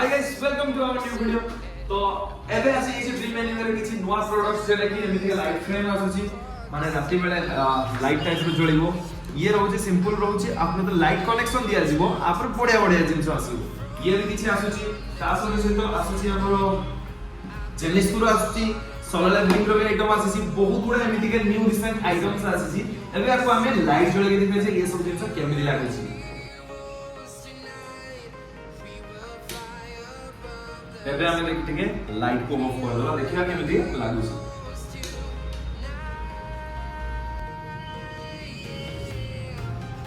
Hi guys welcome to our new video. तो एबे आसी इस ड्रीम एनिमे रे किछि नुवा प्रोडक्ट्स जेटा कि एमिति लाइट फ्रेम आसुची माने राती बेले लाइट टाइप रो जळिबो। ये रहउची सिंपल रहउची आपन तो लाइट कनेक्शन दिया जिवो आपर बढिया बढिया जिंस आसीबो। ये भी किछि आसुची ता सहित आसुची हमरो जेनिस पुरो आसुची सोलर लिंक रो आइटम आसीची बहुत गुडा एमिति के न्यू डिसेंट आइटम्स आसीची। एबे आपको हमें लाइट जळे के दिखे जे ये सब जिंस केमिति लागुची। एबे हमें देखि के लाइट को ऑफ कर दला देखिया केमिति लागुची।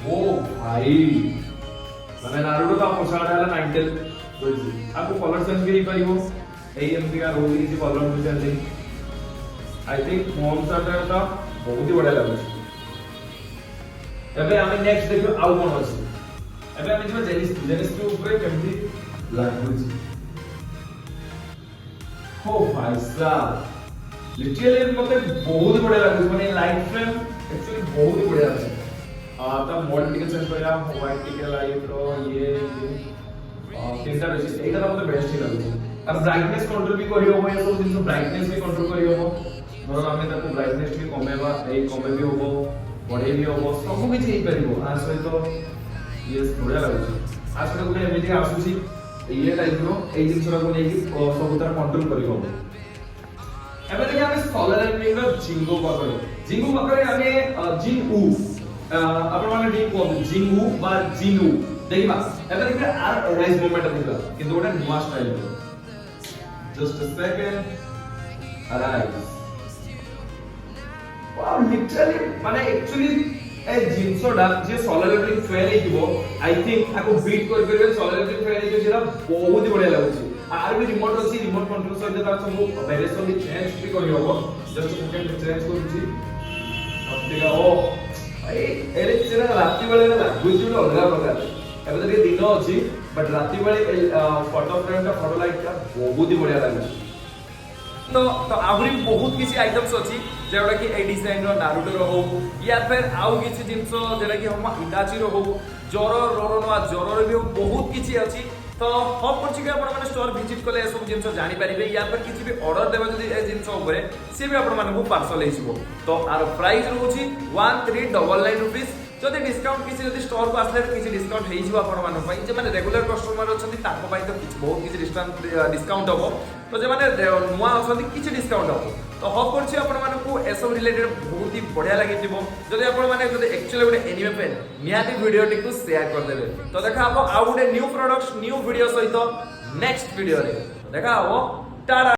ओ भाई माने नारुतो का पोसाडा हला 9 टेल बुझी आपको कलर चेंज करी परिबो एई एमपी का रोल किछि कलर में चेंजिंग आई थिंक मोम साटर का बहुत ही बड़ा लागुची। एबे हमें नेक्स्ट देखियो आउ कोन अछि। एबे हमें जो जेनिस के ऊपर केमिति लागुची। ओ भाई साहब लिटरली मते बहुत बढ़िया लागुची माने लाइट फ्रेम एक्चुअली बहुत ही बढ़िया अछि। ता मॉडल टिके चेंज करिया व्हाइट टिके लाइट रो ये तीनटा रहिस एटा मते बेस्ट ही लागुची। अब ब्राइटनेस कंट्रोल भी करियो हो ये सब जिंस ब्राइटनेस भी कंट्रोल करियो हो मोर हमें ताको ब्राइटनेस भी कमेबा ए कमे भी होबो बढे भी होबो सब किछि हे परिबो आ सही तो ये बढ़िया लागुची। आज के गुटे एमिति आसुची ये टाइप रो ए जिंसरा को नेकी सब तरह कंट्रोल करियो। एबे देखि हमें सोलर एनिमे रो जिंगू पाखरे हमें जिनऊ आपण माने डी को जिंगू बा जिनू देखिबा एबे देखि आर राइज मूवमेंट देखिबा किंतु ओटा नुवा स्टाइल रो just a second arise wow literally माने एक्चुअली ए जिंसोडा जे सोलर लेवलिंग फेल हेतिबो आई थिंक आको बीट कर परबे सोलर लेवलिंग फेल हेतिबो जेरा बहुत ही बढ़िया लागुची। आर भी रिमोट अछि रिमोट कंट्रोल सहित तार सब वेरिएशन भी चेंज भी करि होबो जस्ट सेकंड चेंज करूची अब देखा ओ भाई एले जेरा राती बेले लागुची ओटा अलगा प्रकार एबे तो दिन अछि बट राती बेले फोटो फ्रेम का फोटो लाइट का बहुत ही बढ़िया लागुची। तो आहुरी बहुत किसी आइटम्स अछि जेटा कि ए डिजाइन रो नारुतो रो हो या फिर आउ किसी जिंसो जेटा कि हम इटाची रो हो जोरो रोरोनो जोरो भी बहुत किसी अछि। तो हम पछ के आपण माने स्टोर विजिट करले सब जिंसो जानि परिबे या फिर किसी भी ऑर्डर देबे जदी ए जिंसो ऊपर से भी आपण माने को पार्सल हेसिबो। तो आर प्राइस रहउची 1399 रुपीस। जदि डिस्काउंट किसी जदि स्टोर को आसले किसी डिस्काउंट हेइ जिवो आपण माने पई जे माने रेगुलर कस्टमर अछंती ताको पई तो किछ बहुत किछ डिस्काउंट हबो। तो जे माने नुवा अछंती किछ डिस्काउंट हबो। तो होप करछि आपण माने को एसो रिलेटेड बहुत ही बढ़िया लागिथिबो। जदि आपण माने जदि एक्चुअली गोटे एनिमे पेन नियाती वीडियो टिकु शेयर कर देबे। तो देखा हबो आ गोटे न्यू प्रोडक्ट्स न्यू वीडियो सहित नेक्स्ट वीडियो रे देखा हबो टाटा।